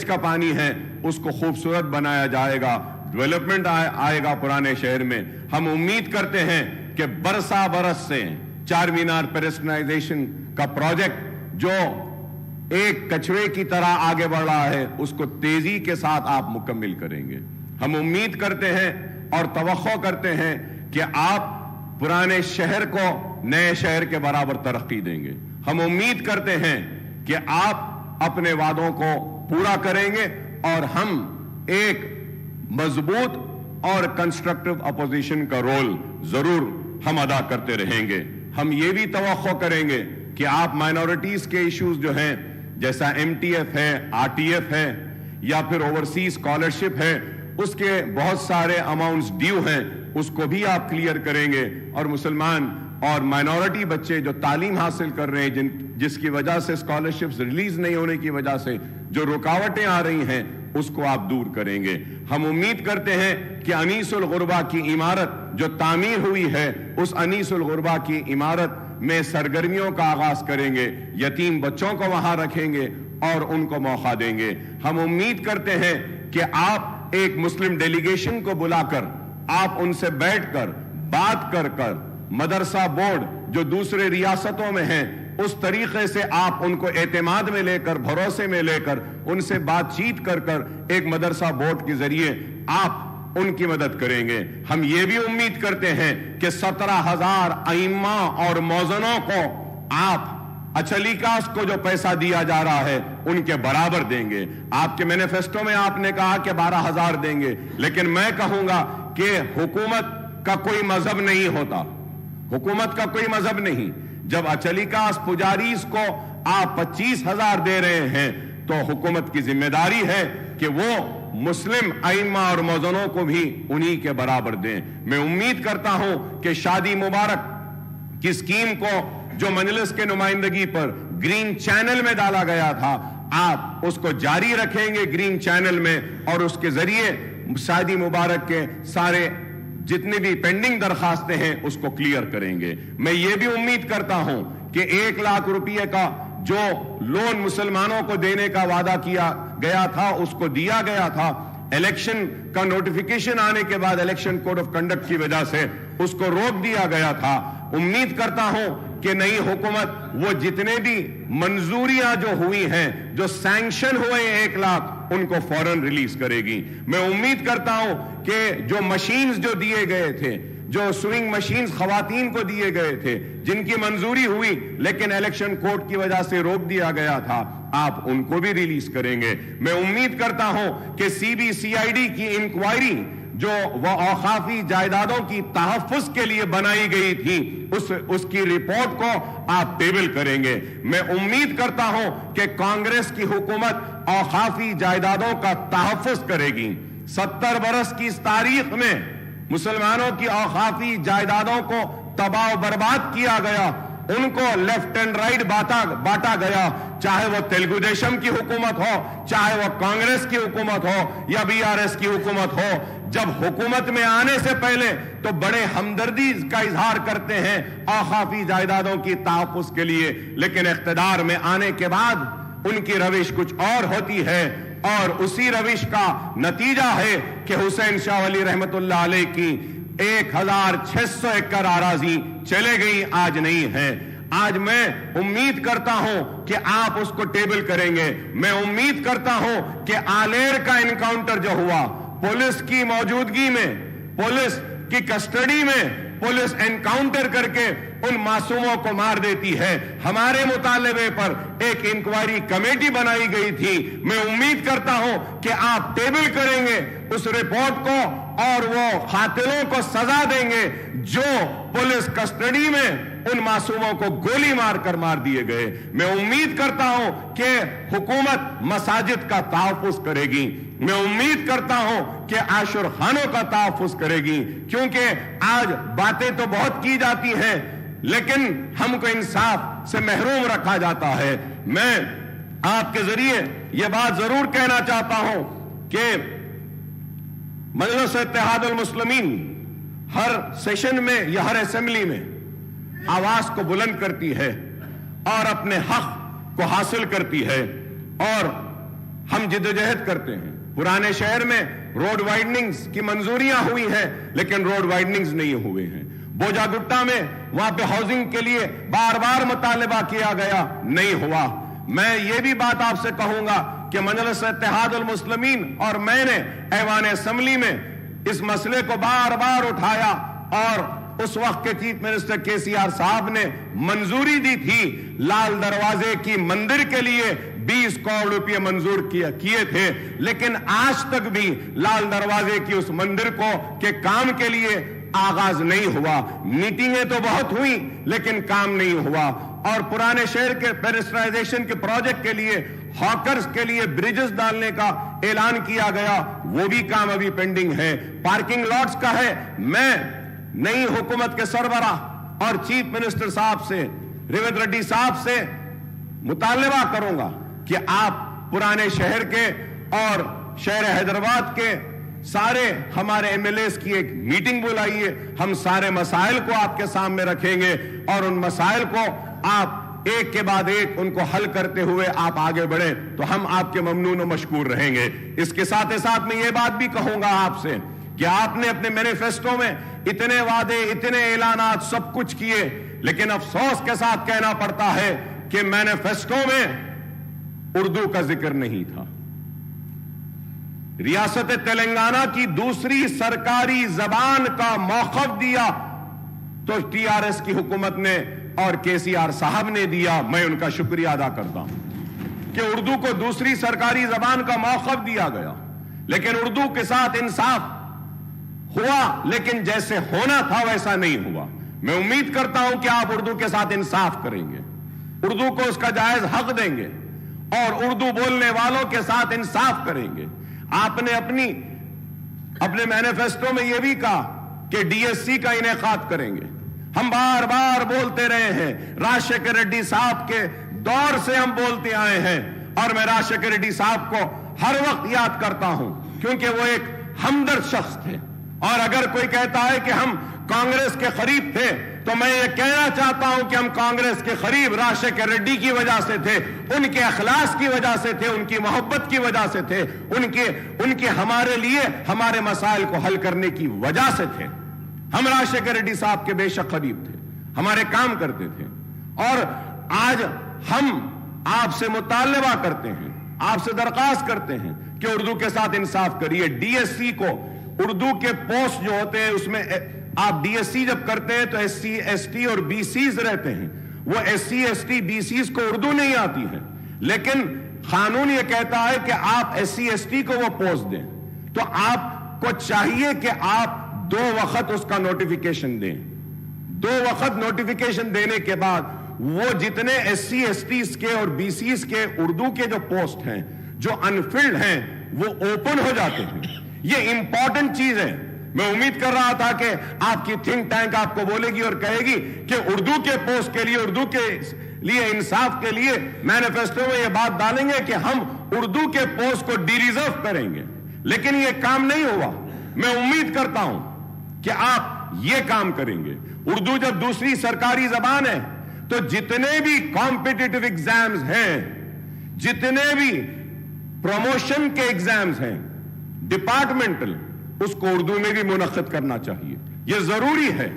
کا پانی ہے اس کو خوبصورت بنایا جائے گا, ڈیولپمنٹ آئے گا پرانے شہر میں. ہم امید کرتے ہیں کہ برسا برس سے چار مینار پیڈسٹرائزیشن کا پروجیکٹ جو ایک کچھوے کی طرح آگے بڑھ رہا ہے اس کو تیزی کے ساتھ آپ مکمل کریں گے. ہم امید کرتے ہیں اور توقع کرتے ہیں کہ آپ پرانے شہر کو نئے شہر کے برابر ترقی دیں گے. ہم امید کرتے ہیں کہ آپ اپنے وعدوں کو پورا کریں گے اور ہم ایک مضبوط اور کنسٹرکٹیو اپوزیشن کا رول ضرور ہم ادا کرتے رہیں گے. ہم یہ بھی توقع کریں گے کہ آپ مائنورٹیز کے ایشوز جو ہیں جیسا ایم ٹی ایف ہے, آر ٹی ایف ہے یا پھر اوورسیز اسکالرشپ ہے, اس کے بہت سارے اماؤنٹس ڈیو ہیں, اس کو بھی آپ کلیئر کریں گے. اور مسلمان اور مائنورٹی بچے جو تعلیم حاصل کر رہے ہیں جس کی وجہ سے اسکالرشپس ریلیز نہیں ہونے کی وجہ سے جو رکاوٹیں آ رہی ہیں اس کو آپ دور کریں گے. ہم امید کرتے ہیں کہ انیس الغربا کی عمارت جو تعمیر ہوئی ہے اس انیس الغربا کی عمارت میں سرگرمیوں کا آغاز کریں گے, یتیم بچوں کو وہاں رکھیں گے اور ان کو موقع دیں گے. ہم امید کرتے ہیں کہ آپ ایک مسلم ڈیلیگیشن کو بلا کر آپ ان سے بیٹھ کر بات کر کر مدرسہ بورڈ جو دوسرے ریاستوں میں ہیں اس طریقے سے آپ ان کو اعتماد میں لے کر, بھروسے میں لے کر, ان سے بات چیت کر کر ایک مدرسہ بورڈ کے ذریعے آپ ان کی مدد کریں گے. ہم یہ بھی امید کرتے ہیں کہ 17,000 ائمہ اور موذنوں کو آپ اچھلیکاس کو جو پیسہ دیا جا رہا ہے ان کے برابر دیں گے. آپ کے مینیفیسٹو میں آپ نے کہا کہ 12,000 دیں گے, لیکن میں کہوں گا کہ حکومت کا کوئی مذہب نہیں ہوتا, حکومت کا کوئی مذہب نہیں. جب اچھلیکاس پجاریز کو آپ 25,000 دے رہے ہیں تو حکومت کی ذمہ داری ہے کہ وہ مسلم ائمہ اور موذنوں کو بھی انہی کے برابر دیں. میں امید کرتا ہوں کہ شادی مبارک کی اسکیم کو جو مجلس کے نمائندگی پر گرین چینل میں ڈالا گیا تھا آپ اس کو جاری رکھیں گے گرین چینل میں, اور اس کے ذریعے شادی مبارک کے سارے جتنے بھی پینڈنگ درخواستیں ہیں اس کو کلیئر کریں گے. میں یہ بھی امید کرتا ہوں کہ 1 لاکھ روپیے کا جو لون مسلمانوں کو دینے کا وعدہ کیا گیا تھا اس کو دیا گیا تھا. الیکشن کا نوٹیفیکیشن آنے کے بعد الیکشن کوڈ آف کنڈکٹ کی وجہ سے اس کو روک دیا گیا تھا. امید کرتا ہوں کہ نئی حکومت وہ جتنے بھی منظوریاں جو ہوئی ہیں جو سینکشن ہوئے 1 لاکھ ان کو فوراً ریلیز کرے گی. میں امید کرتا ہوں کہ جو مشینز جو دیے گئے تھے, جو سوئنگ مشینز خواتین کو دیے گئے تھے جن کی منظوری ہوئی لیکن الیکشن کوڈ کی وجہ سے روک دیا گیا تھا, آپ ان کو بھی ریلیز کریں گے. میں امید کرتا ہوں کہ CBCID کی انکوائری جو وہ اوقافی جائیدادوں کی تحفظ کے لیے بنائی گئی تھی اس کی رپورٹ کو آپ ٹیبل کریں گے. میں امید کرتا ہوں کہ کانگریس کی حکومت اوقافی جائیدادوں کا تحفظ کرے گی. 70 برس کی اس تاریخ میں مسلمانوں کی اوقافی جائیدادوں کو تباہ و برباد کیا گیا, ان کو لیفٹ اینڈ رائٹ بانٹا گیا, چاہے وہ تیلگو دیشم کی حکومت ہو, چاہے وہ کانگریس کی حکومت ہو یا BRS کی حکومت ہو. جب حکومت میں آنے سے پہلے تو بڑے ہمدردی کا اظہار کرتے ہیں اوقافی جائیدادوں کی تحفظ کے لیے, لیکن اقتدار میں آنے کے بعد ان کی روش کچھ اور ہوتی ہے, اور اسی روش کا نتیجہ ہے کہ حسین شاہ ولی رحمت اللہ علیہ کی 1,600 ایکڑ اراضی چلے گئی, آج نہیں ہے. آج میں امید کرتا ہوں کہ آپ اس کو ٹیبل کریں گے. میں امید کرتا ہوں کہ آلیر کا انکاؤنٹر جو ہوا پولیس کی موجودگی میں, پولیس کی کسٹڈی میں, پولیس انکاؤنٹر کر کے ان معصوموں کو مار دیتی ہے. ہمارے مطالبے پر ایک انکوائری کمیٹی بنائی گئی تھی. میں امید کرتا ہوں کہ آپ ٹیبل کریں گے اس رپورٹ کو اور وہ قاتلوں کو سزا دیں گے جو پولیس کسٹڈی میں ان معصوموں کو گولی مار کر مار دیے گئے. میں امید کرتا ہوں کہ حکومت مساجد کا تحفظ کرے گی. میں امید کرتا ہوں کہ عاشور خانوں کا تحفظ کرے گی, کیونکہ آج باتیں تو بہت کی جاتی ہیں لیکن ہم کو انصاف سے محروم رکھا جاتا ہے. میں آپ کے ذریعے یہ بات ضرور کہنا چاہتا ہوں کہ مجلس اتحاد المسلمین ہر سیشن میں یا ہر اسمبلی میں آواز کو بلند کرتی ہے اور اپنے حق کو حاصل کرتی ہے, اور ہم جدوجہد کرتے ہیں. پرانے شہر میں روڈ وائڈنگز کی منظوریاں ہوئی ہیں لیکن روڈ وائڈنگز نہیں ہوئے ہیں. بوجا گٹا میں وہاں پہ ہاؤسنگ کے لیے بار بار مطالبہ کیا گیا, نہیں ہوا. میں یہ بھی بات آپ سے کہوں گا کہ مجلس اتحاد المسلمین اور میں نے ایوان اسمبلی میں اس مسئلے کو بار بار اٹھایا اور اس وقت کے چیف منسٹر کے سی آر صاحب نے منظوری دی تھی. لال دروازے کی مندر کے لیے 20 کروڑ روپے منظور کیے تھے, لیکن آج تک بھی لال دروازے کی اس مندر کے کام کے لیے آغاز نہیں ہوا. میٹنگیں تو بہت ہوئی لیکن کام نہیں ہوا. اور پرانے شہر کے پیڈسٹرائزیشن کے پروجیکٹ کے لیے ہاکرز کے لیے بریجز ڈالنے کا اعلان کیا گیا, وہ بھی کام ابھی پینڈنگ ہے. پارکنگ لاٹس کا ہے. میں نئی حکومت کے سربراہ اور چیف منسٹر صاحب سے, ریونت ریڈی صاحب سے مطالبہ کروں گا کہ آپ پرانے شہر کے اور شہر حیدرآباد کے سارے ہمارے ایم ایل ایز کی ایک میٹنگ بلائیے. ہم سارے مسائل کو آپ کے سامنے رکھیں گے اور ان مسائل کو آپ ایک کے بعد ایک ان کو حل کرتے ہوئے آپ آگے بڑھیں تو ہم آپ کے ممنون و مشکور رہیں گے. اس کے ساتھ ساتھ میں یہ بات بھی کہوں گا آپ سے کہ آپ نے اپنے مینیفیسٹو میں اتنے وعدے, اتنے اعلانات, سب کچھ کیے, لیکن افسوس کے ساتھ کہنا پڑتا ہے کہ مینیفیسٹو میں اردو کا ذکر نہیں تھا. ریاست تلنگانہ کی دوسری سرکاری زبان کا موقف دیا تو ٹی آر ایس کی حکومت نے اور کے سی آر صاحب نے دیا. میں ان کا شکریہ ادا کرتا ہوں کہ اردو کو دوسری سرکاری زبان کا موقف دیا گیا, لیکن اردو کے ساتھ انصاف ہوا, لیکن جیسے ہونا تھا ویسا نہیں ہوا. میں امید کرتا ہوں کہ آپ اردو کے ساتھ انصاف کریں گے, اردو کو اس کا جائز حق دیں گے اور اردو بولنے والوں کے ساتھ انصاف کریں گے. آپ نے اپنے مینیفیسٹو میں یہ بھی کہا کہ ڈی ایس سی کا انعقاد کریں گے. ہم بار بار بولتے رہے ہیں, راجشیکھر ریڈی صاحب کے دور سے ہم بولتے آئے ہیں اور میں راجشیکھر ریڈی صاحب کو ہر وقت یاد کرتا ہوں کیونکہ وہ ایک ہمدرد شخص تھے. اور اگر کوئی کہتا ہے کہ ہم کانگریس کے قریب تھے تو میں یہ کہنا چاہتا ہوں کہ ہم کانگریس کے قریب راجشیکھر ریڈی کی وجہ سے تھے, ان کے اخلاص کی وجہ سے تھے, ان کی محبت کی وجہ سے تھے, ان کے ہمارے لیے ہمارے مسائل کو حل کرنے کی وجہ سے تھے. ہم راجشیکھر ریڈی صاحب کے بے شک قریب تھے, ہمارے کام کرتے تھے. اور آج ہم آپ سے مطالبہ کرتے ہیں, آپ سے درخواست کرتے ہیں کہ اردو کے ساتھ انصاف کریے. ڈی ایس سی کو اردو کے پوسٹ جو ہوتے ہیں اس میں آپ ڈی ایس سی جب کرتے ہیں تو ایس سی ایس ٹی اور بی سیز رہتے ہیں. وہ S C S T B Cs کو اردو نہیں آتی ہے, لیکن قانون یہ کہتا ہے کہ آپ ایس سی ایس ٹی کو وہ پوسٹ دیں, تو آپ کو چاہیے کہ آپ 2 وقت اس کا نوٹیفیکیشن دیں. 2 وقت نوٹیفیکیشن دینے کے بعد وہ جتنے ایس سی ایس ٹیز کے اور بی سیز کے اردو کے جو پوسٹ ہیں جو انفلڈ ہیں وہ اوپن ہو جاتے ہیں. یہ امپورٹنٹ چیز ہے. میں امید کر رہا تھا کہ آپ کی تھنک ٹینک آپ کو بولے گی اور کہے گی کہ اردو کے پوسٹ کے لیے, اردو کے لیے انصاف کے لیے مینیفیسٹو میں یہ بات ڈالیں گے کہ ہم اردو کے پوسٹ کو ڈی ریزرو کریں گے, لیکن یہ کام نہیں ہوا. میں امید کرتا ہوں کہ آپ یہ کام کریں گے. اردو جب دوسری سرکاری زبان ہے تو جتنے بھی کمپٹیٹیو ایگزامز ہیں, جتنے بھی پروموشن کے ایگزامز ہیں ڈپارٹمنٹل, اس کو اردو میں بھی منعقد کرنا چاہیے. یہ ضروری ہے,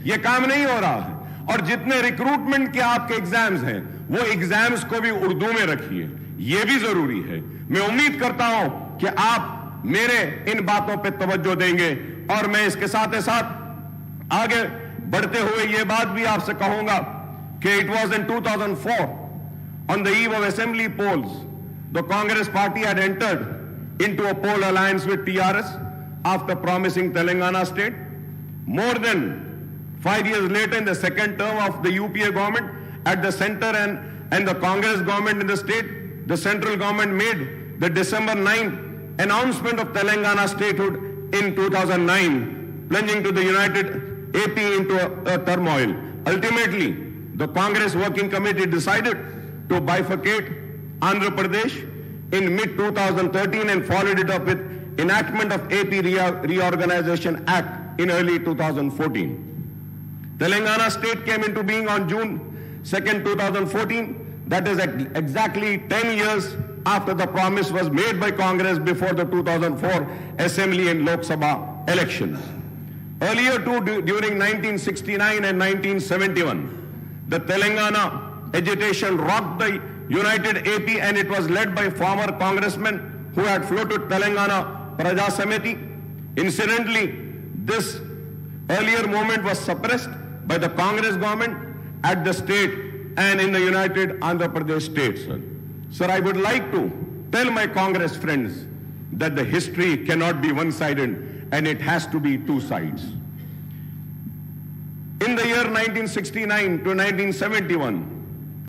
یہ کام نہیں ہو رہا ہے. اور جتنے ریکروٹمنٹ کے آپ کے ایگزامز ہیں وہ ایگزامز کو بھی اردو میں رکھیے, یہ بھی ضروری ہے. میں امید کرتا ہوں کہ آپ میرے ان باتوں پہ توجہ دیں گے. اور میں اس کے ساتھ آگے بڑھتے ہوئے یہ بات بھی آپ سے کہوں گا کہ it was in 2004 on the eve of assembly polls the Congress party had entered into a poll alliance with TRS after promising Telangana state. More than 5 years later, in the second term of the UPA government at the center and the Congress government in the state, the central government made the December 9th announcement of Telangana statehood in 2009, plunging to the united AP into a turmoil. Ultimately, the Congress Working Committee decided to bifurcate Andhra Pradesh in mid-2013 and followed it up with enactment of AP Reorganization Act in early 2014. Telangana state came into being on June 2nd, 2014. That is exactly 10 years after the promise was made by Congress before the 2004 Assembly and Lok Sabha elections. Earlier too, during 1969 and 1971, the Telangana agitation rocked the united AP, and it was led by former congressmen who had floated Telangana Praja Samiti. Incidentally, this earlier movement was suppressed by the Congress government at the state and in the United Andhra Pradesh state, sir. Sir, I would like to tell my Congress friends that the history cannot be one-sided and it has to be two sides. In the year 1969 to 1971,